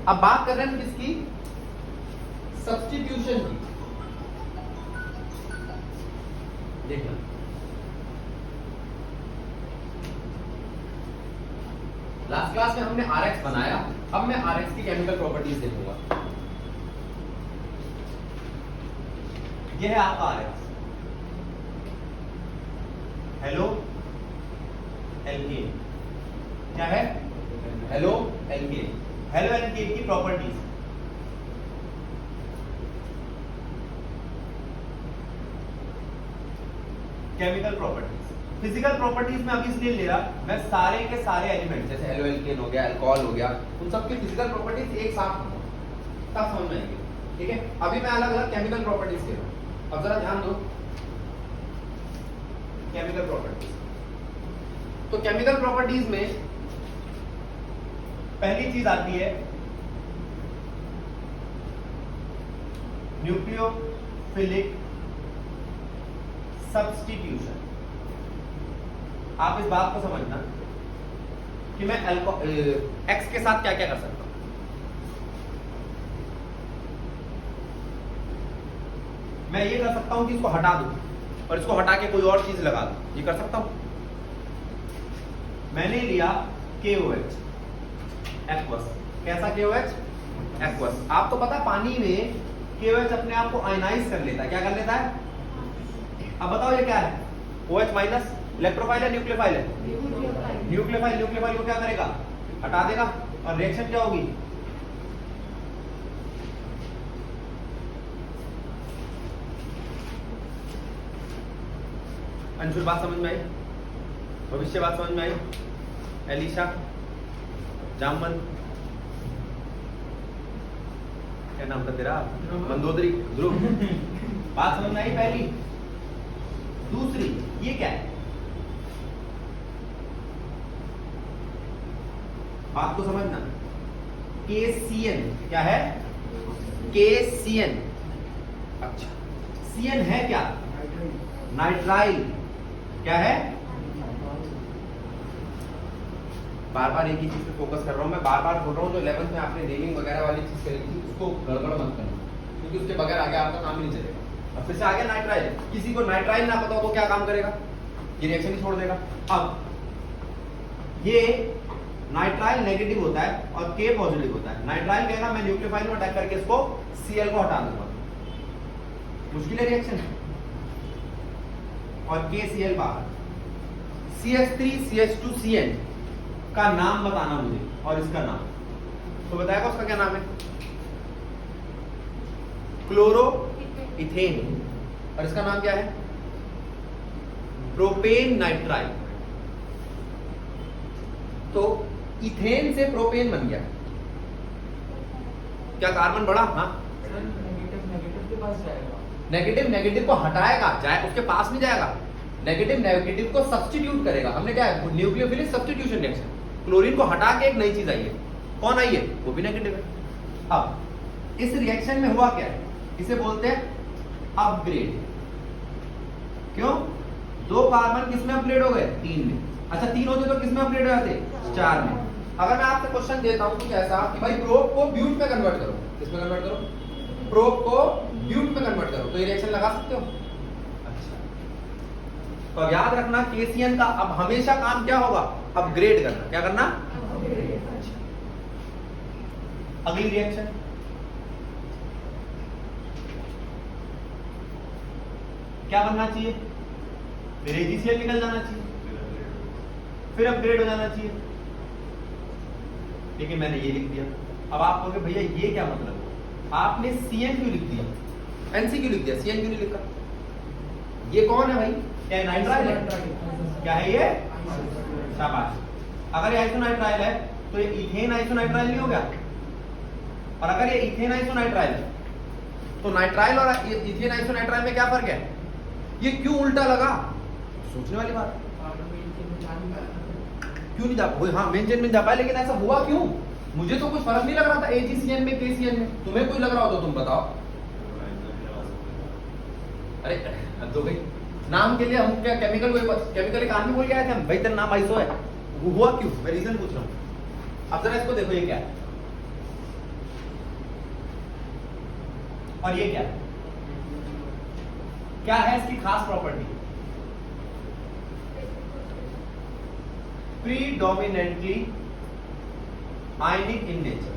अब बात कर रहे हैं किसकी, सब्स्टिट्यूशन की। देखना लास्ट क्लास में हमने Rx बनाया, अब मैं Rx की केमिकल प्रॉपर्टीज देखूंगा। यह है आपका Rx, हेलो एल्केन, क्या है, हेलो एल्केन। हेलो एल्केन की properties, chemical properties. Physical properties में अभी इसलिए ले रहा मैं सारे के सारे एलिमेंट जैसे हेलो एल्केन हो गया, अल्कोहल हो गया, उन सब की फिजिकल प्रॉपर्टीज एक साथ होंगे, तब समझ में आएंगे। ठीक है, अभी मैं अलग अलग केमिकल प्रॉपर्टीज ले रहा हूं। अब जरा ध्यान दो, केमिकल प्रॉपर्टीज। तो केमिकल प्रॉपर्टीज में पहली चीज आती है न्यूक्लियोफिलिक सब्स्टिट्यूशन। आप इस बात को समझना कि मैं एक्स के साथ क्या क्या कर सकता हूं। मैं ये कर सकता हूं कि इसको हटा दूं और इसको हटा के कोई और चीज लगा दूं, ये कर सकता हूं। मैंने लिया KOH एक्वस। कैसा KOH एक्वस? आपको पता पानी में KOH अपने आप को आयनाइज कर लेता है। क्या कर लेता है? अब बताओ ये क्या है? OH minus. इलेक्ट्रोफाइल है न्यूक्लियोफाइल है? न्यूक्लियोफाइल। न्यूक्लियोफाइल को क्या करेगा? हटा देगा। और रिएक्शन क्या होगी? अंशुल बात समझ में आई? भविष्य बात समझ में आई? एलिशा, जामन, क्या नाम था तेरा? मंदोदरी, ध्रुव। बात समझ में आई पहली? दूसरी, ये क्या है? बात को समझना। KCN क्या है? KCN। अच्छा, CN है क्या? नाइट्राइल। क्या है? बार बार एक ही चीज पे फोकस कर रहा हूं मैं, बार बार बोल रहा हूं जो 11th में आपने नेमिंग वगैरह वाली चीज करी थी उसको गड़बड़ मत करना, क्योंकि उसके बगैर आगे आपका काम ही नहीं चलेगा। अब फिर से आगे नाइट्राइल। किसी को नाइट्राइल ना पता हो तो क्या काम करेगा? ये रिएक्शन ही छोड़ देगा। अब ये नाइट्राइल नेगेटिव होता है और K पॉजिटिव होता है। नाइट्राइल कहेगा मैं न्यूक्लियोफाइल में अटैक करके इसको Cl को हटा दूंगा। मुश्किल है रिएक्शन। और KCl बाहर। CH3CH2CN का नाम बताना मुझे और इसका नाम तो बताएगा। उसका क्या नाम है? Chloro ethane. और इसका नाम क्या है? Propane nitrile. तो इथेन से प्रोपेन बन गया। क्या कार्बन बढ़ा? हाँ, नेगेटिव के पास जाएगा। नेगेटिव नेगेटिव को हटाएगा, जाए उसके पास नहीं जाएगा। नेगेटिव नेगेटिव को सब्स्टिट्यूट करेगा। हमने क्या है? Nucleophilic substitution reaction. क्लोरीन को हटा के एक नई चीज आई है। कौन आई है? वो भी नेगेटिव है। अब इस रिएक्शन में हुआ क्या है? इसे बोलते हैं अपग्रेड। क्यों? 2 कार्बन किसमें अपग्रेड हो गए? 3 में। अच्छा, 3 होते तो किसमें अपग्रेड हो जाते? 4 में। अगर मैं आपसे क्वेश्चन देता हूं कि ऐसा कि भाई प्रोप को ब्यूट में कन्वर्ट करो, किसमें कन्वर्ट करो? प्रोप को ब्यूट में कन्वर्ट करो, तो ये रिएक्शन लगा सकते हो? अच्छा, तो याद रखना KCN का अब हमेशा काम क्या होगा? अपग्रेड करना। क्या करना? अगली रिएक्शन क्या बनना चाहिए? फिर AgCl निकल जाना चाहिए, फिर अपग्रेड हो जाना चाहिए। लेकिन मैंने ये लिख दिया। अब आप कहोगे भैया ये क्या मतलब है? आपने CN क्यों लिख दिया, NC क्यों लिख दिया, CN क्यों नहीं लिखा? ये कौन है भाई? क्या नाइट्राइल है? क्या है ये? शाबाश। अगर ये आइसोनाइट्राइल है तो ये इथेन आइसोनाइट्राइल नहीं हो गया? और अगर ये इथेन आइसोनाइट्राइल है तो नाइट्राइल और इथेन आइसोनाइट्राइल में क्या फर्क है? ये क्यों उल्टा लगा? सोचने वाली बात। क्यों नहीं जा पाए? हाँ, मेन चेन में जा पाए, लेकिन ऐसा हुआ क्यों? मुझे तो कुछ फर्क नहीं लग रहा था AgCN में KCN में। तुम्हें कोई लग रहा हो तो तुम बताओ। अरे तो भाई नाम के लिए हम क्या केमिकल एक आदमी बोल के आए थे हम, भाई तेरा नाम आइसो है, वो हुआ क्यों? मैं रीजन पूछ रहा हूँ। अब जरा इसको देखो, ये क्या है? और ये क्या है? क्या है इसकी खास property? Predominantly ionic in nature.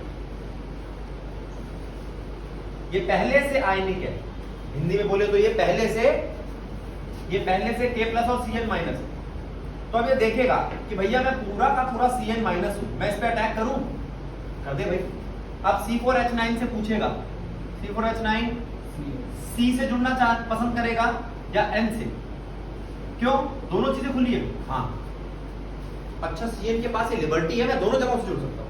ये पहले से आयनिक है, हिंदी में बोले तो ये पहले से K प्लस और Cn माइनस है। तो अब ये देखेगा कि भैया मैं पूरा का पूरा Cn माइनस हूं, मैं इस पे अटैक करूं, कर दे भाई। अब C4H9 से पूछेगा, C4H9 C से जुड़ना पसंद करेगा या N से? क्यों? दोनों चीजें खुली है। हाँ, अच्छा Cn के पास ये लिबर्टी है, मैं दोनों जगहों से जुड़ सकता हूं।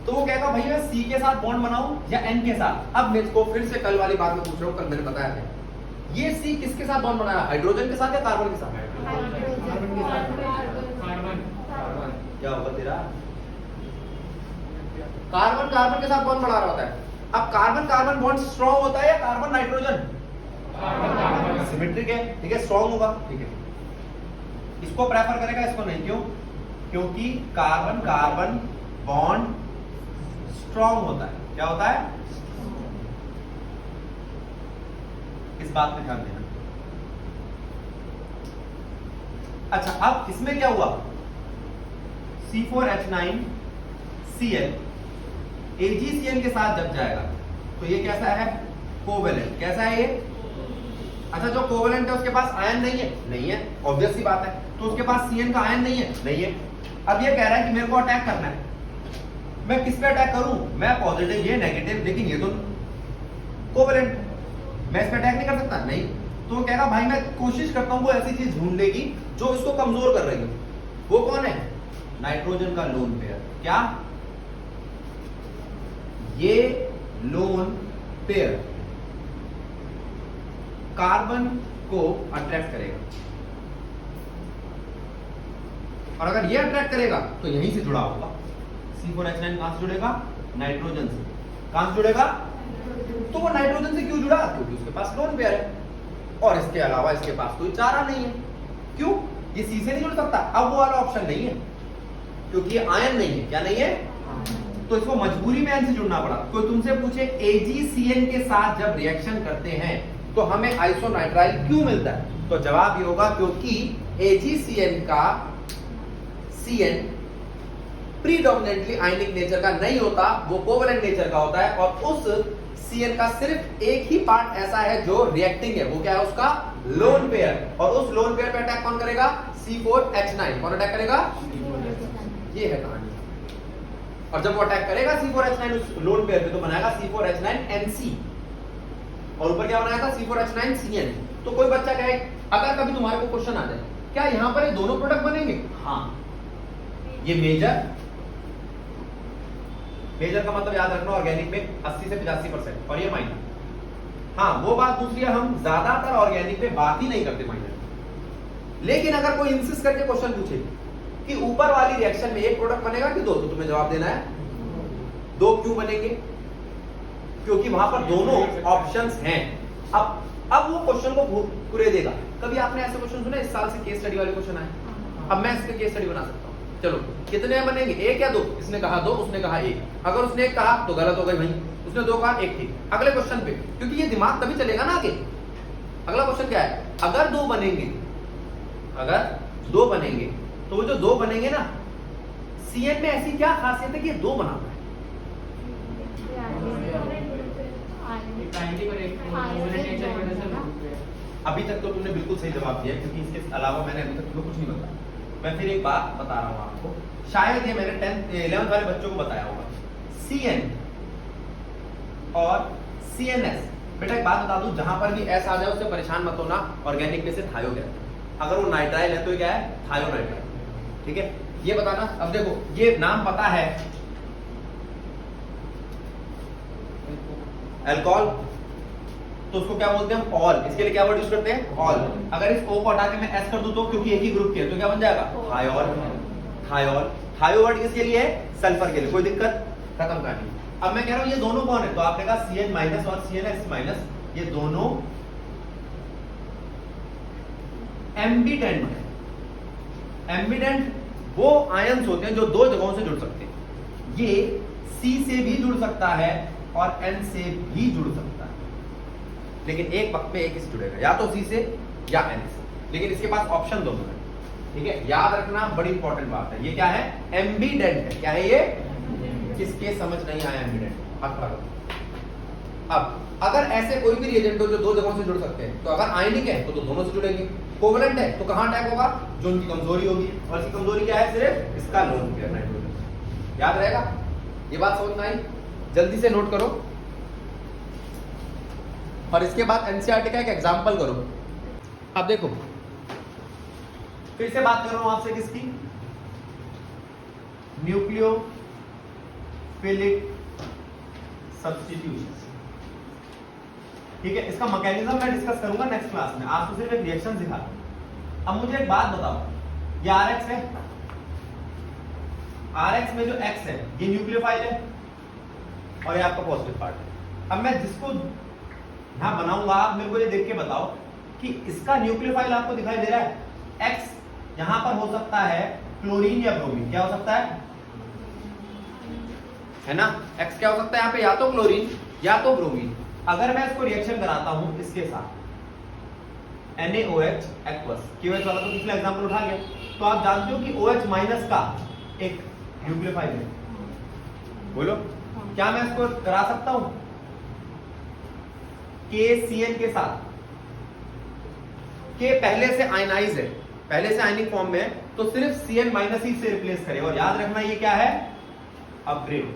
तो वो कहेगा भाई मैं C के साथ बॉन्ड बनाऊं या N के साथ? अब मैं इसको फिर से कल वाली बात में पूछ रहा हूं, कल मैंने बताया था, ये C किसके साथ बॉन्ड बनाया? हाइड्रोजन के साथ या कार्बन के साथ? क्या होगा तेरा? कार्बन कार्बन के साथ बॉन्ड बना रहा होता है। अब कार्बन कार्बन बॉन्ड स्ट्रॉन्ग होता है या कार्बन नाइट्रोजन? सिमेट्रिक है, ठीक है, स्ट्रॉन्ग होगा, ठीक है। इसको प्रेफर करेगा, इसको नहीं। क्यों? क्योंकि कार्बन कार्बन बॉन्ड स्ट्रॉन्ग होता है। क्या होता है? इस बात पे ध्यान देना। अच्छा, अब इसमें क्या हुआ? C4H9Cl AgCl के साथ जब जाएगा तो ये कैसा है? कोवेलेंट। कैसा है ये? अच्छा, जो कोवेलेंट है उसके पास आयन नहीं है? नहीं है, ऑब्वियस सी बात है। तो उसके पास Cn का आयन नहीं है? नहीं है। अब ये कह रहा है कि मेरे को अटैक करना है, मैं किस पे अटैक करूं? मैं पॉजिटिव, ये नेगेटिव, लेकिन ये तो कोवेलेंट, मैं इस पे अटैक नहीं कर सकता? नहीं। तो वो कहेगा भाई मैं कोशिश करता हूं वो ऐसी चीज ढूंढ लेगी जो इसको कमजोर कर रही है। वो कौन है? नाइट्रोजन का लोन पेयर। क्या? ये लोन पेयर कार्बन को अट्रैक्ट करेगा, और अगर ये अट्रैक्ट करेगा तो यहीं से जुड़ा होगा। C4H9 कहां से जुड़ेगा? नाइट्रोजन से। कहां से जुड़ेगा? तो वो नाइट्रोजन से क्यों जुड़ा? क्योंकि उसके पास लोन पेयर है, और इसके अलावा इसके पास कोई चारा नहीं है। क्यों? ये C से नहीं जुड़ सकता। अब वो वाला ऑप्शन नहीं है, क्योंकि ये आयन नहीं है। क्या नहीं है? तो इसको मजबूरी में N से जुड़ना पड़ा। कोई तुमसे पूछे AgCN के साथ जब रिएक्शन करते हैं तो हमें आइसोनाइट्राइल क्यों मिलता है? तो जवाब ये होगा क्योंकि AgCN का Cn प्रीडोमिनेंटली आयनिक नेचर का नहीं होता, वो कोवेलेंट नेचर का होता है। और उस Cn का सिर्फ एक ही पार्ट ऐसा है जो रिएक्टिंग है, वो क्या है? उसका लोन पेयर। और उस लोन पेयर पे अटैक कौन करेगा? C4H9। कौन अटैक करेगा? ये है कहानी। और जब वो अटैक करेगा C4H9 उस लोन पेयर पे तो बनाएगा C4H9NC, और ऊपर क्या बनाएगा? C4H9Cn। तो कोई बच्चा कहे, अगर कभी तुम्हारे को क्वेश्चन आ जाए, क्या यहां पर ये दोनों प्रोडक्ट बनेंगे? हाँ, ये मेजर का मतलब याद रखना ऑर्गेनिक में 80 से 85%, और ये माइनर। हाँ, वो बात दूसरी है, हम ज्यादातर ऑर्गेनिक में बात ही नहीं करते माइनर। लेकिन अगर कोई इंसिस्ट करके क्वेश्चन पूछे कि ऊपर वाली रिएक्शन में एक प्रोडक्ट बनेगा कि दो, तो तुम्हें जवाब देना है दो। क्यों बनेंगे? क्योंकि वहां पर दोनों ऑप्शंस हैं। अब वो क्वेश्चन को पूरे देगा। कभी आपने ऐसे क्वेश्चन सुने? इस साल से केस स्टडी वाले क्वेश्चन आए, अब मैं इसके केस स्टडी बना सकता हूं। चलो, कितने बनेंगे? एक या दो? इसने कहा दो, उसने कहा एक। अगर उसने एक कहा तो गलत हो गई भाई, उसने दो कहा, एक ठीक। अगले क्वेश्चन पे, क्योंकि ये दिमाग तभी चलेगा ना आगे। अगला क्वेश्चन क्या है? अगर दो बनेंगे तो वो जो दो बनेंगे ना, Cn में ऐसी क्या खासियत है कि ये दो बनाता है? अभी तक तो तुमने बिल्कुल सही जवाब दिया, क्योंकि इसके अलावा मैंने अभी तक तुम्हें कुछ नहीं बताया। मैं फिर एक बात बता रहा हूं आपको, शायद ये मैंने 11th वाले बच्चों को बताया होगा। Cn और CNS, बेटा एक बात बता दूं, जहां पर भी S आ जाए उससे परेशान मत होना, ऑर्गेनिक में से थायो गया। अगर वो नाइट्राइल है तो ये क्या है? थायोनाइट्राइल। ठीक है, ये बताना। अब देखो, ये नाम पता है अल्कोहल, तो उसको क्या बोलते हैं? ऑल। इसके लिए क्या वर्ड यूज करते हैं? ऑल। अगर इस O को हटा के मैं S कर दूं तो, क्योंकि एक ही ग्रुप के है, तो क्या बन जाएगा? थायोल। थायो वर्ड किसके लिए है? सल्फर के लिए। कोई दिक्कत? खत्म कहानी। अब मैं कह रहा हूं ये दोनों कौन है? तो आपने कहा Cn माइनस और CnS माइनस, ये दोनों एम्बिडेंट है। एम्बिडेंट वो आयंस होते हैं जो दो जगहों से जुड़ सकते हैं। ये C से भी जुड़ सकता है और N से भी जुड़ सकता है। लेकिन एक वक्त में एक ही से जुड़ेगा, या तो C से या N से, लेकिन इसके पास ऑप्शन दोनों है। ठीक है, याद रखना, बड़ी इंपॉर्टेंट बात है। ये क्या है? एम्बीडेंट है। क्या है ये? किसके समझ नहीं आया एम्बीडेंट? अब अगर ऐसे कोई भी रिएजेंट हो जो दो जगहों से जुड़ सकते हैं, तो अगर आयनिक है तो दोनों से जुड़ेंगे, कोवलेंट है तो कहां अटैक होगा? जो उनकी कमजोरी होगी, और इसकी कमजोरी क्या है? सिर्फ इसका लोन पेयर नाइट्रोजन। याद रहेगा? ये बात समझ में आई? जल्दी से नोट करो, और इसके बाद एनसीईआरटी का एक एग्जांपल करो। अब देखो, फिर से बात कर रहा हूं आपसे किसकी? Nucleophilic substitution. ठीक है, इसका मैकेनिज्म मैं डिस्कस करूंगा नेक्स्ट क्लास में, आपको सिर्फ एक रिएक्शन दिखा दूं। अब मुझे एक बात बताओ, ये Rx है, Rx में जो X है ये न्यूक्लियोफाइल है, और ये आपका पॉजिटिव पार्ट है। अब मैं जिसको यहां बनाऊंगा, आप मेरे को ये देख के बताओ कि इसका न्यूक्लियोफाइल आपको दिखाई दे रहा है? X यहां पर हो सकता है क्लोरीन या ब्रोमीन। क्या हो सकता है ना? X क्या हो सकता है यहाँ पे? या तो क्लोरीन या तो ब्रोमीन। अगर मैं इसको रिएक्शन कराता हूं इसके साथ NaOH aqueous, KOH वाला तो पिछला एग्जांपल उठा गया, तो आप जानते हो कि OH माइनस का एक न्यूक्लियोफाइल है। बोलो, क्या मैं इसको करा सकता हूं KCl के साथ? K पहले से आयनाइज है, पहले से आयनिक फॉर्म में है, तो सिर्फ Cn माइनस ही से रिप्लेस करेगा। और याद रखना ये क्या है? अपग्रेड।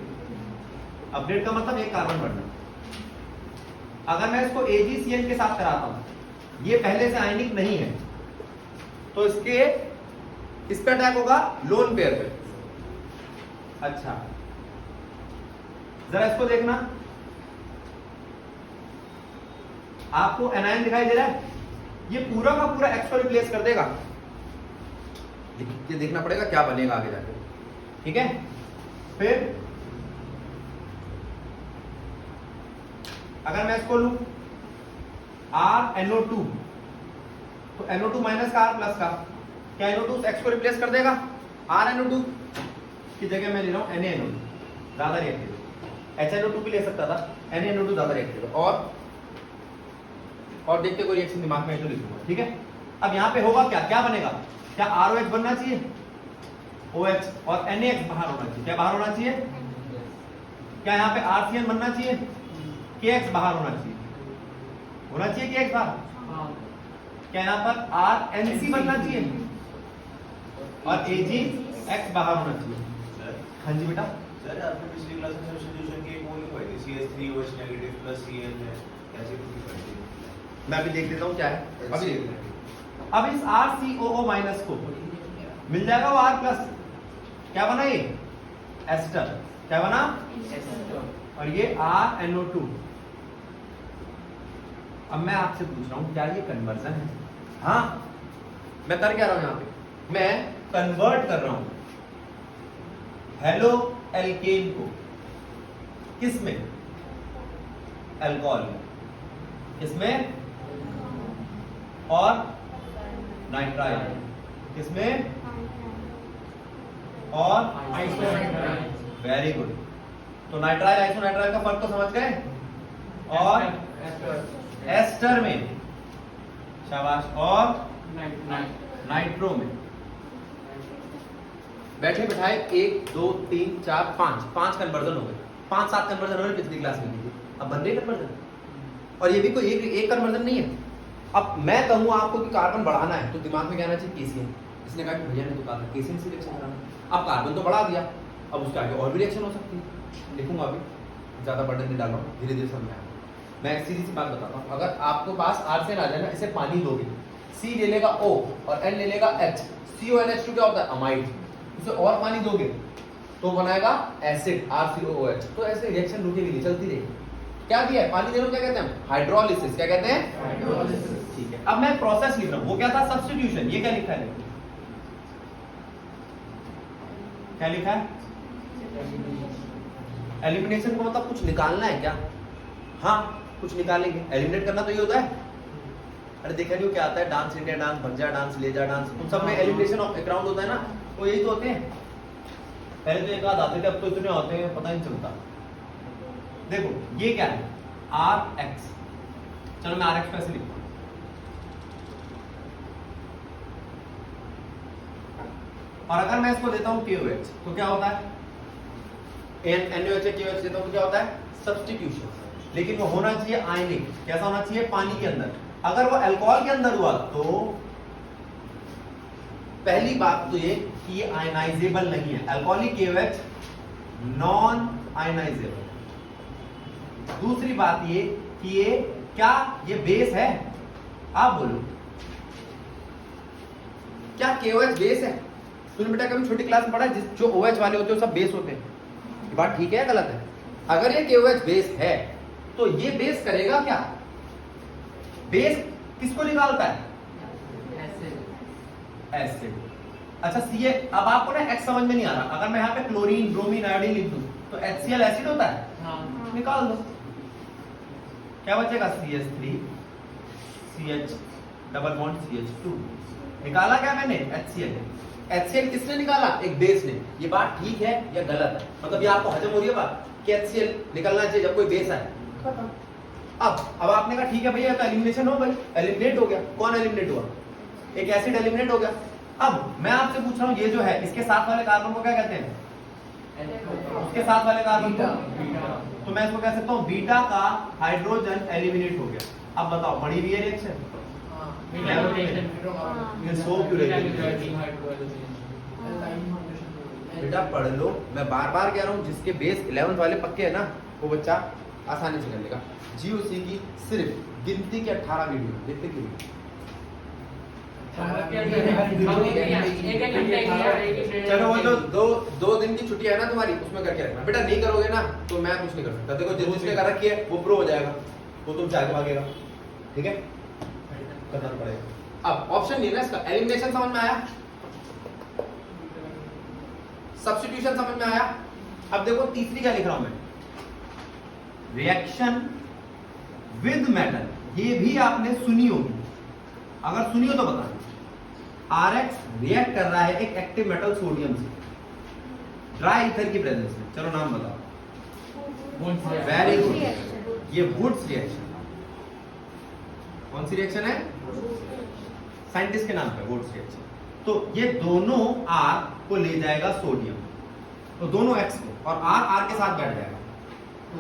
अपग्रेड का मतलब एक कार्बन बढ़ना। अगर मैं इसको AgCl के साथ कराता हूं, ये पहले से आयनिक नहीं है, तो इस पे अटैक होगा लोन पेयर पे। अच्छा, जरा इसको देखना, आपको एनायन दिखाई दे रहा है? ये पूरा का पूरा X को रिप्लेस कर देगा। ये देखना पड़ेगा क्या बनेगा आगे जाके। ठीक है, फिर अगर मैं इसको लूं RNO2, तो NO2 माइनस का R प्लस का, क्या NO2 X को रिप्लेस कर देगा? RNO2 की जगह मैं ले रहा हूं NaNO2, ज्यादा रिएक्टिव। HNO2 भी ले सकता था, NaNO2 ज्यादा रिएक्टिव है। और देखते कोई रिएक्शन दिमाग में तो लिखूंगा। ठीक है, अब यहां पे होगा क्या? क्या बनेगा? क्या ROH बनना चाहिए? OH, और NaX बाहर होना चाहिए। क्या बाहर होना चाहिए? क्या यहाँ पे RCN बनना चाहिए? KX बाहर होना चाहिए। होना चाहिए KX बाहर? क्या यहाँ पर RNC बनना चाहिए? और AgX बाहर होना चाहिए। हाँ जी बेटा। सर आपने पिछली क्लास में सब्स्टिट्यूशन की एक वो नहीं पढ़ी थी, CH3OH नेगेटिव प्लस Cl है, कैसे पूरी पढ़ी थी? मैं अभी देख लेता हूँ क्या है, अभी देख लेते हैं। अब इस RCOO माइनस को मिल जाएगा वो R प्लस, क्या बना ये? एस्टर। क्या बना? और ये RNO2। अब मैं आपसे पूछ रहा हूं, क्या ये कन्वर्जन है? हाँ, मैं कर क्या रहा हूं यहाँ पे? मैं कन्वर्ट कर रहा हूं हेलो एल्केन को किस में? अल्कोहल में। किसमें? और नाइट्राइल किसमें? और वेरी गुड। तो नाइट्राइल आइसोनाइट्राइल का फर्क तो समझ गए? और एस्टर में, शाबाश, और नाइट्रो में। बैठे बिठाए 1 2 3 4 5 कन्वर्जन हो गए, 5-7 कन्वर्जन हो गए पिछली क्लास में। अब बन रहे कन्वर्जन, और ये भी कोई एक कन्वर्जन नहीं है। अब मैं कहूँ आपको कि कार्बन बढ़ाना है, तो दिमाग में क्या आना चाहिए? केसीएन। इसने कहा कि भैया ने तो कहा था केसीएन से रिएक्शन कराना। अब कार्बन तो बढ़ा दिया, अब उसके आगे और भी रिएक्शन हो सकती है। लिखूंगा अभी, ज्यादा बर्डन नहीं डाल रहा हूँ, धीरे धीरे समझ आएगा। मैं एक सीधी सी बात बताता हूँ, अगर आपको पास आर्सेन आ जाए ना, इसे पानी दोगे, C ले लेगा O और N ले लेगा H, CONH2 क्या होता है? अमाइड। उसे और पानी दोगे तो बनाएगा एसिड RCOOH। तो ऐसे रिएक्शन रुकेगी नहीं, चलती रहेगी। क्या दिया है? पानी देने को क्या कहते हैं? हाइड्रोलिसिस। क्या कहते हैं? हाइड्रोलिसिस। ठीक है, अब मैं प्रोसेस लिख रहा हूं, वो क्या था? सब्स्टिट्यूशन। ये क्या लिखा है? देखो क्या लिखा है? एलिमिनेशन को मतलब कुछ निकालना है क्या? हाँ, कुछ निकालेंगे। एलिमिनेट करना तो ये होता है। अरे देखा नहीं क्या आता है? डांस इंडिया डांस, भग जा डांस, ले जा डांस, उन सब में एलिमिनेशन ऑफ बैकग्राउंड होता है ना, वो यही तो होते हैं। पहले तो एक आध आते थे, अब तो इतने होते हैं पता नहीं चलता। देखो ये क्या है? RX चलो मैं आरएक्स पे ऐसे लिखता हूं, और अगर मैं इसको देता हूं KOH तो क्या होता है, NaOH KOH देता हूं तो क्या होता है, सब्स्टिट्यूशन। लेकिन वो होना चाहिए आयनिक, कैसा होना चाहिए, पानी के अंदर। अगर वो अल्कोहल के अंदर हुआ तो पहली बात तो ये कि ये आयनाइजेबल नहीं है, अल्कोहलिक KOH नॉन आयनाइजेबल। दूसरी बात ये कि ये क्या ये बेस है, आप बोलो क्या KOH बेस है? तुमने बेटा कभी छोटी क्लास में पढ़ा है जो OH वाले होते हैं सब बेस होते हैं, ये बात ठीक है या गलत है? अगर ये KOH बेस है तो ये बेस करेगा क्या, बेस किसको निकालता है, एसिड। अच्छा सीए, अब आपको ना एक्स समझ में नहीं आ रहा, अगर मैं यहाँ पे क्लोरीन ब्रोमीन आयोडीन लिख दूं तो HCl एसिड होता है, निकाल दो, क्या बचेगा, CH3 CH double bond CH2, निकाला क्या मैंने, HCl किसने निकाला, एक बेस ने। ये बात ठीक है या गलत है, मतलब ये आपको हजम हो रही है बात कि HCl निकलना चाहिए जब कोई बेस आए, खत्म। अब आपने कहा ठीक है भैया तो एलिमिनेशन हो गई, एलिमिनेट हो गया, कौन एलिमिनेट हुआ, एक एसिड एलिमिनेट हो गया। अब मैं आपसे पूछ रहा हूं ये जो है इसके साथ वाले कार्बन को क्या कहते हैं, उसके साथ वाले कार्बन को, तो मैं इसको कह सकता हूं बीटा का हाइड्रोजन एलिमिनेट हो गया। अब बताओ बड़ी भी है रिएक्शन, बेटा पढ़ लो, मैं बार बार कह रहा हूं जिसके बेस 11th वाले पक्के है ना वो बच्चा आसानी से कर लेगा। GOC की सिर्फ गिनती के 18 वीडियो देखते की चलो, वो जो दो दिन की छुट्टी है ना तुम्हारी उसमें करके रखना बेटा, नहीं करोगे ना तो मैं कुछ नहीं कर सकता। देखो जिसने कर रखी है वो प्रो हो जाएगा, वो तुम चाहे भागेगा, ठीक है, करना पड़ेगा। अब ऑप्शन नहीं है ना इसका, एलिमिनेशन समझ में आया, सब्स्टिट्यूशन समझ में आया। अब देखो तीसरी क्या लिख रहा हूं मैं, रिएक्शन विद मेटल, ये भी आपने सुनी होगी, अगर सुनी हो तो बता। RX रिएक्ट कर रहा है एक एक्टिव मेटल सोडियम से ड्राई ईथर की प्रेजेंस में, चलो नाम बताओ, वेरी गुड, ये वुड्स रिएक्शन। कौन सी रिएक्शन है, साइंटिस्ट के नाम पे वुड्स रिएक्शन। तो ये दोनों R को ले जाएगा सोडियम, तो दोनों X को, और R के साथ बैठ जाएगा,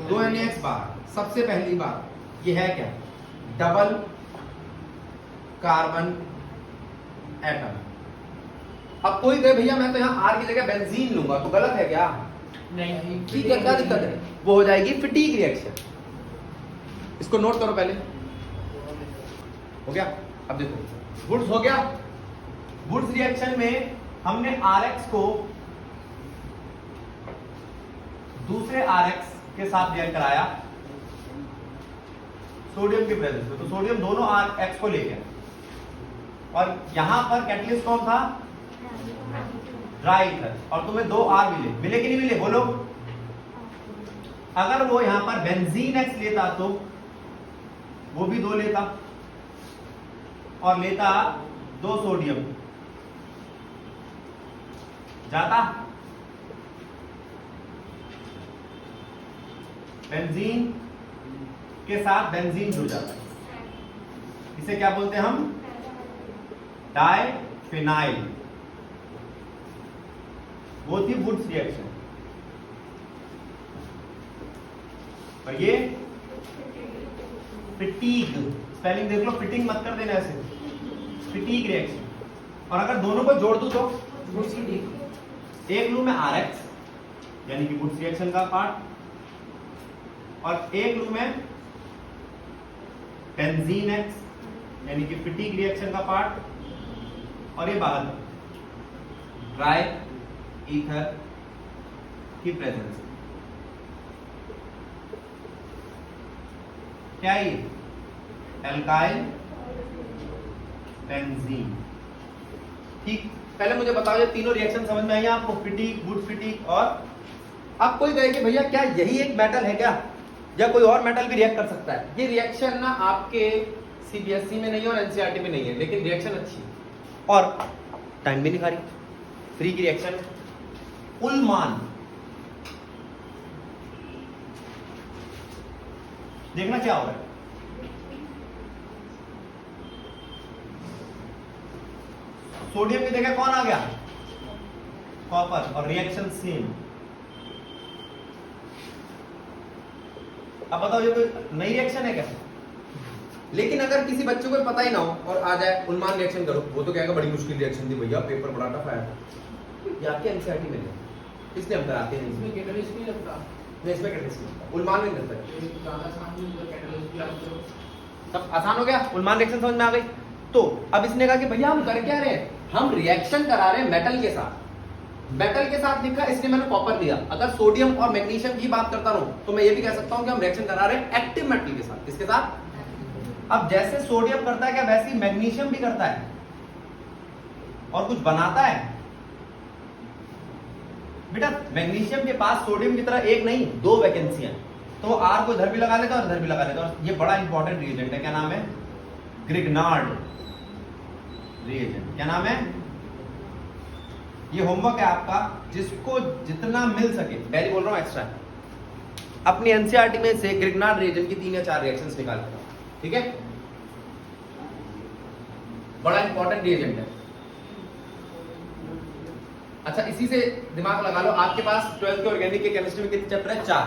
2 NaX बाहर। सबसे पहली बात ये है क्या, डबल कार्बन एटम। अब कोई कहे भैया मैं तो यहाँ R की जगह बेंजीन लूंगा तो गलत है क्या, नहीं, ठीक है, क्या दिक्कत है, वो हो जाएगी फटीग रिएक्शन। इसको नोट करो पहले, हो गया। अब देखो वुड्स हो गया, वुड्स रिएक्शन में हमने RX को दूसरे RX के साथ रिएक्ट कराया सोडियम के प्रेजेंस में, तो सोडियम दोनों RX को ले गया, और यहां पर कैटलिस्ट कौन था, ड्राई ईथर, और तुम्हें 2 R मिले कि नहीं मिले, बोलो। अगर वो यहां पर बेंजीन X लेता तो वो भी 2 लेता, और लेता 2 सोडियम, जाता बेंजीन के साथ बेंजीन जुड़ जाता है, इसे क्या बोलते हैं हम, डाइफिनाइल। वो थी वुड्स रिएक्शन, और ये फिटीग, स्पेलिंग देख लो, फिटिंग मत कर देना ऐसे, फिटीग रिएक्शन। और अगर दोनों को जोड़ दूं तो एक लूं मैं RX यानी कि वुड्स रिएक्शन का पार्ट, और एक लूं मैं बेंजीन X यानी कि फिटीग रिएक्शन का पार्ट, और ये बाहर ड्राई ईथर की प्रेजेंस। क्या ये एल्काइल बेंजीन, ठीक। पहले मुझे बताओ ये तीनों रिएक्शन समझ में आई आपको, फिटीग, वुड फिटीग, और अब कोई कहे कि भैया क्या यही एक मेटल है क्या, या कोई और मेटल भी रिएक्ट कर सकता है। ये रिएक्शन ना आपके CBSE में नहीं है और NCERT में नहीं है, लेकिन रिएक्शन अच्छी है और टाइम भी नहीं खा रही, फ्री की रिएक्शन है। उलमान, देखना क्या हो रहा है, सोडियम की जगह कौन आ गया, कॉपर, और रिएक्शन सेम। अब बताओ ये कोई नई रिएक्शन है क्या? लेकिन अगर किसी बच्चे को पता ही ना हो और आ जाए उन्मान रिएक्शन करो, वो तो कहेगा बड़ी मुश्किल रिएक्शन थी भैया, पेपर बड़ा टफ आया था। ये आपके एनसीईआरटी में है, इसलिए हम कराते हैं। इसमें कैटलिस्ट नहीं लगता, नहीं, इसमें कैटलिस्ट नहीं लगता, उन्मान नहीं लगता है। ये ज्यादा आसान नहीं है, कैटलिस्ट भी आप करो। सब आसान हो गया, उन्मान रिएक्शन समझ में आ गई। तो अब इसने कहा कि भैया हम कर क्या रहे हैं, हम रिएक्शन करा रहे हैं मेटल के साथ। मेटल के साथ लिखा इसलिए मैंने कॉपर दिया। अगर सोडियम और मैग्नीशियम की बात करता रहूं तो मैं ये भी कह सकता हूं कि हम रिएक्शन करा रहे हैं एक्टिव मेटल के साथ। किसके साथ? अब जैसे सोडियम करता है क्या, वैसे ही मैग्नीशियम भी करता है और कुछ बनाता है। बेटा मैग्नीशियम के पास सोडियम की तरह एक नहीं 2 वैकेंसियां, तो आर को इधर भी लगा लेता और इधर भी लगा लेता। और ये बड़ा इंपॉर्टेंट रिएजेंट है, क्या नाम है, ग्रिग्नार्ड रिएजेंट। क्या नाम है? ये होमवर्क है आपका, जिसको जितना मिल सके, पहले बोल रहा हूं एक्स्ट्रा, अपनी एनसीईआरटी में से ग्रिग्नार्ड रिएजेंट की 3 या 4 रिएक्शंस निकाल लेना, ठीक है? बड़ा इंपॉर्टेंट रिएजेंट है। अच्छा इसी से दिमाग लगा लो, आपके पास 12th के ऑर्गेनिक के केमिस्ट्री में कितने चैप्टर है? 4,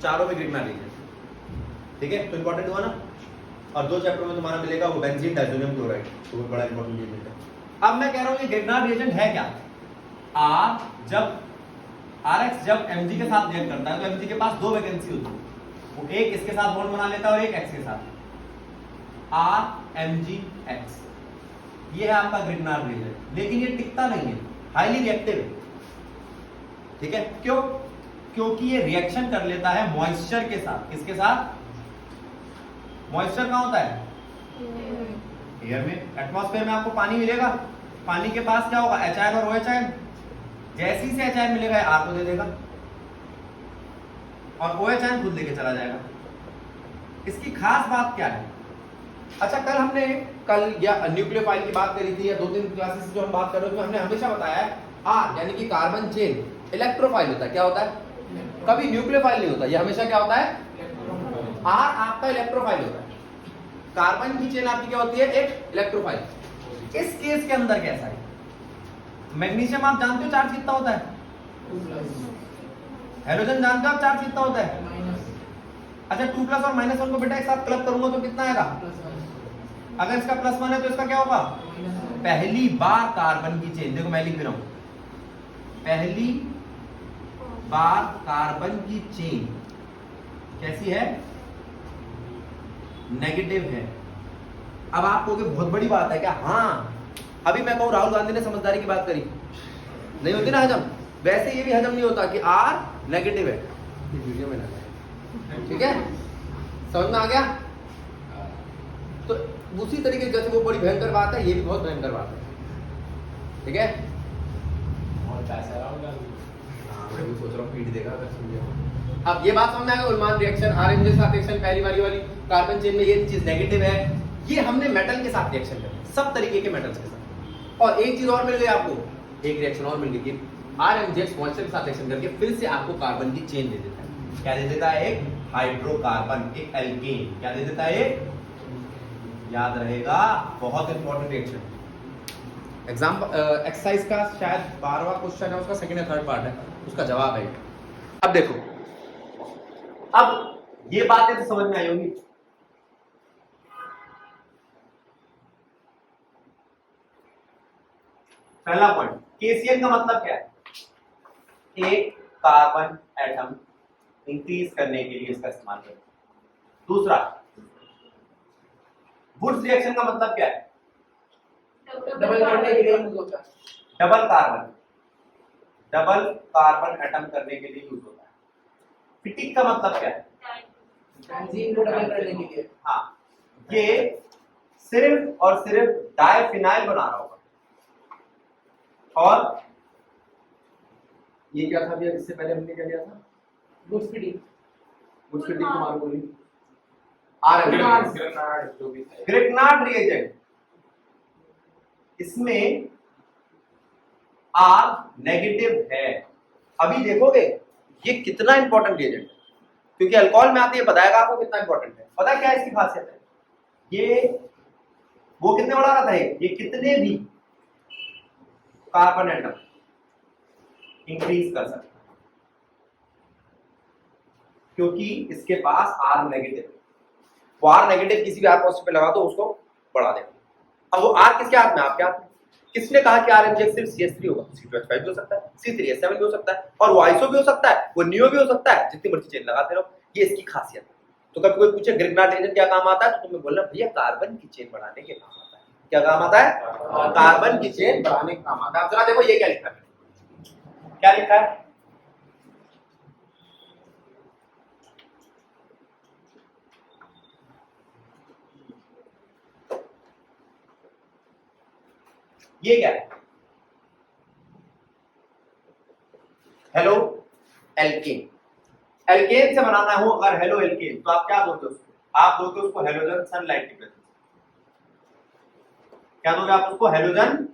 चारों में ग्रिग्नार्ड रिएजेंट, ठीक है? तो इंपॉर्टेंट हुआ ना। और 2 चैप्टर में तुम्हारा मिलेगा वो बेंजीन डाइज़ोनियम क्लोराइड, तो वो बड़ा इंपॉर्टेंट रिएजेंट है। अब मैं कह रहा हूं ये ग्रिग्नार्ड रिएजेंट है क्या? आर जब RX जब Mg के साथ रिएक्ट करता है तो Mg के पास 2 वैकेंसी होती है, वो एक इसके साथ बॉन्ड बना लेता है और एक X के साथ, RMgX। ये है आपका ग्रिग्नार्ड रिएजेंट, लेकिन ये टिकता नहीं है, हाईली रिएक्टिव है, ठीक है? क्यों? क्योंकि ये रिएक्शन कर लेता है मॉइस्चर के साथ। किसके साथ? मॉइस्चर कहां होता है? एयर में। एटमॉस्फेयर में आपको पानी मिलेगा, पानी के पास क्या होगा, HI और OH। जैसी से HI मिलेगा R को दे देगा और OH खुद लेके चला जाएगा। इसकी खास बात क्या है? अच्छा कल या न्यूक्लियोफाइल की बात करी थी, या 2-3 क्लासेस जो हम बात कर रहे थे, हमने हमेशा बताया है R यानी कि कार्बन चेन इलेक्ट्रोफाइल होता है। क्या होता है? कभी न्यूक्लियोफाइल नहीं होता, ये हमेशा क्या होता है? R आपका इलेक्ट्रोफाइल होता है, कार्बन की चेन आपकी क्या होती है? एक इलेक्ट्रोफाइल। इस केस के अंदर कैसा है? मैग्नीशियम आप जानते हो चार्ज कितना होता है? 2+, हेलोजन जानते हो आप चार्ज कितना होता है? -, अच्छा 2+ और -1 को बेटा एक साथ क्लब करूंगा तो कितना आएगा? +1, अगर इसका +1 है तो इसका क्या होगा? पहली बार कार्बन की चेन, देखो मैं लिख रहा हूं, पहली बार कार्बन की चेन कैसी है? नेगेटिव है। अब आप कहोगे बहुत बड़ी बात है क्या? हाँ, अभी मैं कहूं राहुल गांधी ने समझदारी की बात करी, नहीं होती ना हजम, वैसे ये भी हजम नहीं होता कि R नेगेटिव है। वीडियो में लगा, ठीक है? समझ में आ गया? तो उसी तरीके से जैसे वो बड़ी भयंकर बात है, ये भी बहुत भयंकर बात है, ठीक है? और पैसा राहुल गांधी। हाँ, मैं भी सोच रहा हूँ पीट देगा अगर समझे। अब ये बात समझ में आ गई, उन्मान रिएक्शन, RMG के साथ रिएक्शन, पहली बारी वाली कार्बन चेन में ये चीज नेगेटिव है। ये हमने मेटल के साथ रिएक्शन कर, सब तरीके के मेटल्स के साथ। और एक चीज और मिल गई आपको, एक रिएक्शन और मिल गई कि RMgX मॉइस्चर के साथ रिएक्शन करके फिर से आपको कार्बन की चेन दे देता है। क्या दे देता है? एक हाइड्रोकार्बन, एक एल्केन। क्या दे देता है? याद रहेगा, बहुत इंपॉर्टेंट रिएक्शन। एग्जाम एक्सरसाइज का शायद 12वां क्वेश्चन है, उसका सेकंड या थर्ड पार्ट है, उसका जवाब है। अब देखो, अब ये बातें तो समझ में आई होंगी। पहला पॉइंट, केसीएल का मतलब क्या है? एक कार्बन एटम इंक्रीज करने के लिए इसका इस्तेमाल करते हैं। दूसरा, वुड्स रिएक्शन का मतलब क्या है? डबल करने के लिए यूज होता है, डबल कार्बन एटम करने के लिए यूज होता है। फिटिक का मतलब क्या है? बेंजीन को डबल करने के लिए। हाँ, ये सिर्फ और सिर्फ डाइफिनाइल बना रहा होगा। और ये क्या था भैया, इससे पहले हमने क्या किया था? गुड्स फीडिंग, गुड्स फीडिंग तुम्हारे बोली ग्रिग्नार्ड रिएजेंट, इसमें R नेगेटिव है। अभी देखोगे ये कितना इंपॉर्टेंट रिएजेंट है, क्योंकि अल्कोहल में आते ये बताएगा आपको कितना इंपॉर्टेंट है। पता क्या है इसकी खासियत है? ये वो कितने बड़ा रहा था, ये कितने भी कार्बन एटम इंक्रीज कर सकता है, क्योंकि इसके पास R नेगेटिव है। वो R नेगेटिव किसी भी R पॉजिटिव पे लगा तो उसको बढ़ा देगा। अब वो R किसके हाथ में, आपके हाथ में। किसने कहा कि R एमजीएक्स सिर्फ CH3 होगा? C2H5 भी हो सकता है, C3H7 भी हो सकता है, और वो आइसो भी हो सकता है, वो नियो भी हो सकता है, जितनी मर्जी चेन लगाते रहो। ये इसकी खासियत है। तो कभी कोई पूछे ग्रिग्नार्ड रिएजेंट क्या काम आता है, तो तुम्हें बोलना भैया कार्बन की चेन बढ़ाने के काम आता है। क्या काम आता है? कार्बन की चेन बढ़ाने के काम आता है। अब जरा देखो ये क्या लिखा है, क्या लिखा है? ये क्या है? Halo alkane. एल्केन से बनाना हो अगर हेलो एल्केन, तो आप क्या दोगे उसको? आप दोगे उसको हेलोजन सनलाइट की प्रेजेंस। क्या दोगे आप उसको? हेलोजन।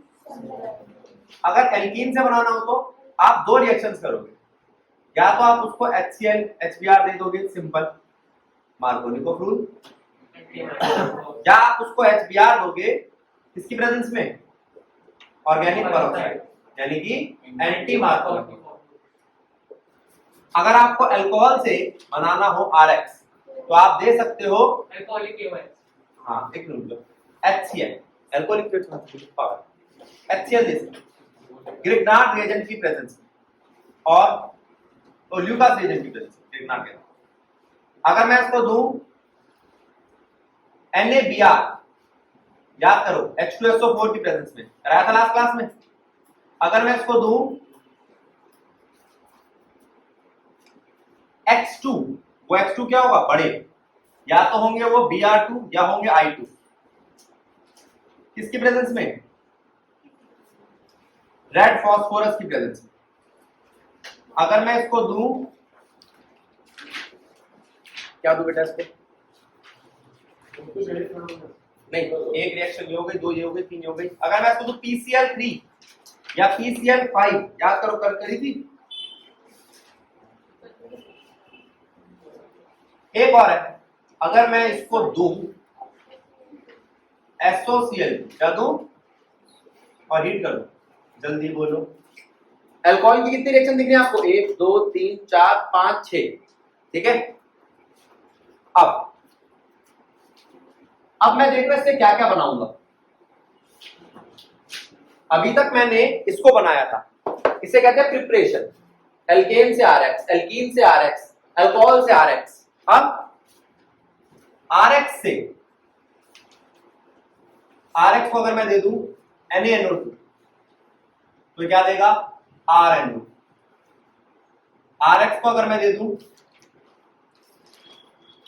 अगर एल्कीन से बनाना हो तो आप दो रिएक्शंस करोगे, या तो आप उसको HCl HBr दे दोगे सिंपल मार्कोनिकोव रूल, या आप उसको HBr दोगे किसकी प्रेजेंस में? ऑर्गेनिक परऑक्साइड, यानी कि एंटी मार्कोनिकोव। अगर आपको अल्कोहल से बनाना हो RX, तो आप दे सकते हो अल्कोहलिक KOH। हाँ एक minute, HCl alcoholic power HCl दे सकते हो ग्रिग्नार्ड रिएजेंट की प्रेजेंस में, और ल्यूकास रिएजेंट की प्रेजेंस में ग्रिग्नार्ड के। अगर मैं इसको दूं NaBr, याद करो H2SO4 की प्रेजेंस में, कराया था लास्ट क्लास में। अगर मैं इसको दूं X2, वो X2 क्या होगा? बड़े, या तो होंगे वो Br2 या होंगे I2। किसकी प्रेजेंस में? रेड फास्फोरस की प्रेजेंस में। अगर मैं इसको दूं, क्या दूं बेटा इसको? नहीं, एक रिएक्शन ये हो गई, दो ये हो गई, तीन ये हो गई। अगर मैं इसको दूं PCl3 या PCl5, याद करो कल करी थी। एक और है, अगर मैं इसको दूं SOCl, क्या दूं? और हीट कर दो, जल्दी बोलो। अल्कोहल की कितनी रिएक्शन दिख रही है आपको? 1 2 3 4 5 6, ठीक है। अब मैं देख रहा इससे क्या क्या बनाऊंगा। अभी तक मैंने इसको बनाया था, इसे कहते हैं प्रिपरेशन। एल्केन से RX, एल्कीन से RX, अल्कोहल से RX। अब RX से RX को अगर मैं दे दूं NaNO2, तो क्या देगा? RNO। RX को अगर मैं दे दूं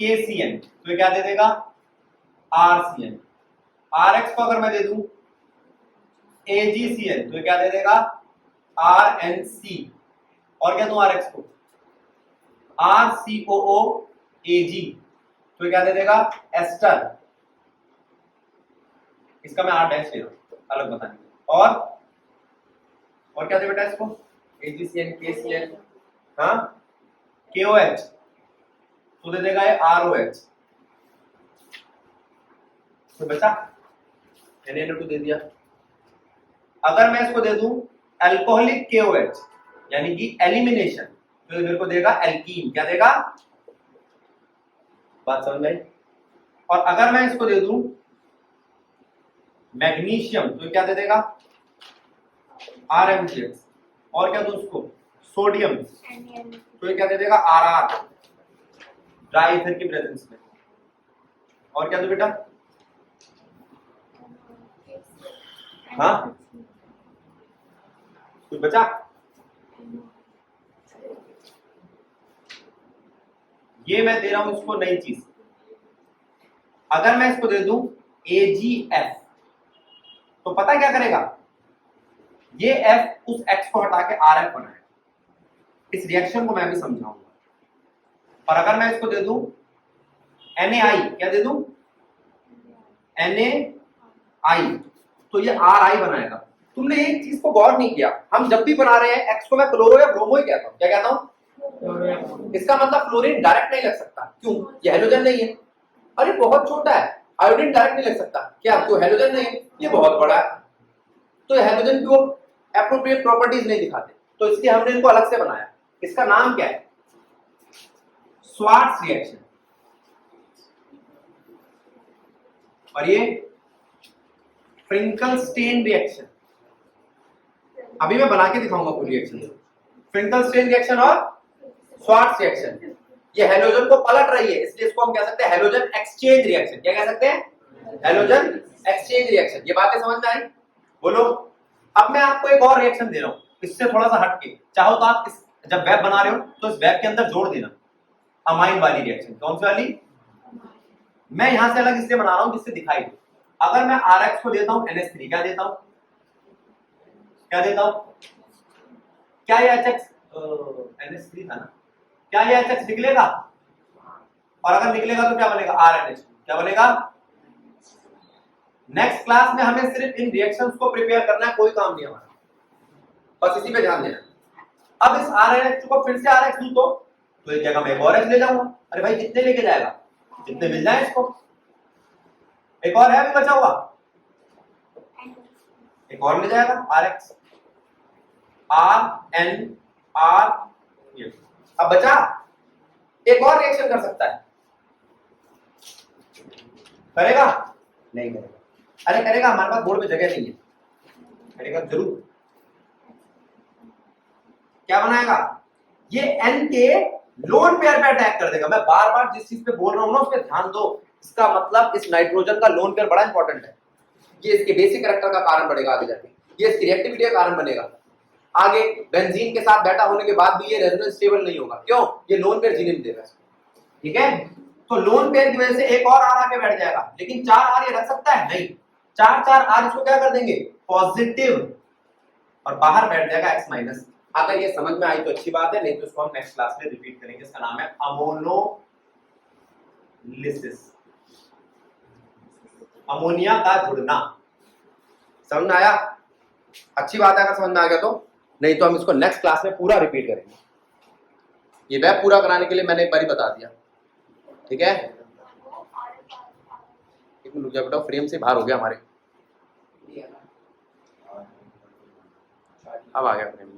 KCN, तो क्या दे देगा? RCN। RX को अगर मैं दे दूं AgCN, तो क्या दे देगा? RNC। और क्या दूं RX को? RCOOAg, तो क्या दे देगा? एस्टर। इसका मैं R डैश ले रहा हूं अलग बताने के। और क्या दे बेटा इसको? AgCN KCN, हाँ KOH, तो दे देगा ये ROH। तो बचा NaNO2 दे दिया। अगर मैं इसको दे दूं अल्कोहलिक KOH, यानी कि एलिमिनेशन, तो मेरे को देगा एल्कीन। क्या देगा? बात समझ आई? और अगर मैं इसको दे दूं मैग्नीशियम, तो क्या दे देगा? RMgx। और क्या दूं उसको? सोडियम, तो ये क्या दे देगा? RR, ड्राई ईथर की प्रेजेंस में। और क्या दो बेटा? हाँ कुछ बचा? ये मैं दे रहा हूं इसको नई चीज। अगर मैं इसको दे दूं AgF, तो पता क्या करेगा? ये F उस X को हटा के RF बनाएगा। इस रिएक्शन को मैं भी समझाऊंगा। और अगर मैं इसको दे दूं NaI, क्या दे दूं? NaI, तो ये RI बनाएगा। तुमने एक चीज को गौर नहीं किया, हम जब भी बना रहे हैं X को मैं क्लोरो या ब्रोमो ही कहता हूं। क्या कहता हूं? इसका मतलब फ्लोरीन डायरेक्ट नहीं लग सकता। क्यों? ये हेलोजन नहीं है। अरे बहुत छोटा है, आयोडीन डायरेक्ट नहीं लग सकता। क्या? क्यों? हेलोजन नहीं है। ये बहुत बड़ा है। तो हेलोजन क्यों एप्रोप्रिएट प्रॉपर्टीज नहीं दिखाते, तो इसलिए हमने इनको अलग से बनाया। इसका नाम क्या है? Swarts reaction. और ये फ्रिंकलस्टेन रिएक्शन। अभी मैं बना के दिखाऊंगा पूरी रिएक्शन। फ्रिंकलस्टेन रिएक्शन और स्वार्ट्स रिएक्शन। ये हेलोजन को पलट रही है, इसलिए इसको हम कह सकते हैं हेलोजन एक्सचेंज रिएक्शन। क्या कह सकते हैं? Halogen exchange reaction. ये बातें समझ में आई? बोलो। अब मैं आपको एक और रिएक्शन दे रहा हूं, इससे थोड़ा सा हटके। चाहो तो आप जब वेब बना रहे हो तो इस वेब के अंदर जोड़ देना अमाइन वाली रिएक्शन। कौन सी वाली? मैं यहां से अलग इसलिए बना रहा हूं जिससे दिखाई दे। अगर मैं RX को देता हूं NH3, क्या देता हूं? क्या देता हूं? क्या ये HX NH3 था ना? क्या ये HX निकलेगा? और अगर निकलेगा तो क्या बनेगा? RNH। क्या बनेगा? नेक्स्ट क्लास में हमें सिर्फ इन रिएक्शंस को प्रिपेयर करना है, कोई काम नहीं हमारा, बस इसी पे ध्यान देना। अब इस RNH को फिर से RX दूं तो एक जगह मैं एक और H ले जाऊंगा। अरे भाई कितने लेके जाएगा? जितने मिल जाए इसको। एक और है अभी बचा हुआ, एक और ले जाएगा RX RN R। अब बचा एक और रिएक्शन कर सकता है, करेगा? नहीं करेगा। अरे करेगा, हमारे पास बोर्ड में जगह नहीं है। करेगा जरूर। क्या बनाएगा? ये N के लोन पेयर पे अटैक कर देगा। मैं बार बार जिस चीज पे बोल रहा हूं ना उस पर ध्यान दो। इसका मतलब इस नाइट्रोजन का लोन पेयर बड़ा इंपॉर्टेंट है। ये इसके बेसिक कैरेक्टर का कारण बनेगा आगे जाके, ये इसकी रिएक्टिविटी का कारण बनेगा। आगे बेंजीन के साथ बैठा होने के बाद भी ये रेजोनेंस स्टेबल नहीं होगा। क्यों? ये लोन पेयर जीने नहीं देगा। ठीक है, तो लोन पेयर की वजह से एक और आर आके बैठ जाएगा, लेकिन 4 आर ये रख सकता है? नहीं। 4 आर इसको क्या कर देंगे? पॉजिटिव, और बाहर बैठ जाएगा X माइनस। अगर ये समझ में आई तो अच्छी बात है, नहीं तो इसको हम नेक्स्ट क्लास में रिपीट करेंगे। इसका नाम है अमोनोलिसिस, अमोनिया का जुड़ना। समझ में आया? अच्छी बात है अगर समझ में आ गया तो, नहीं तो हम इसको नेक्स्ट क्लास में पूरा रिपीट करेंगे। ये वेब पूरा कराने के लिए मैंने एक बार ही बता दिया। ठीक है, एक मिनट रुक जाओ बेटा, फ्रेम से बाहर हो गया हमारे। अब आ गया फ्रेम।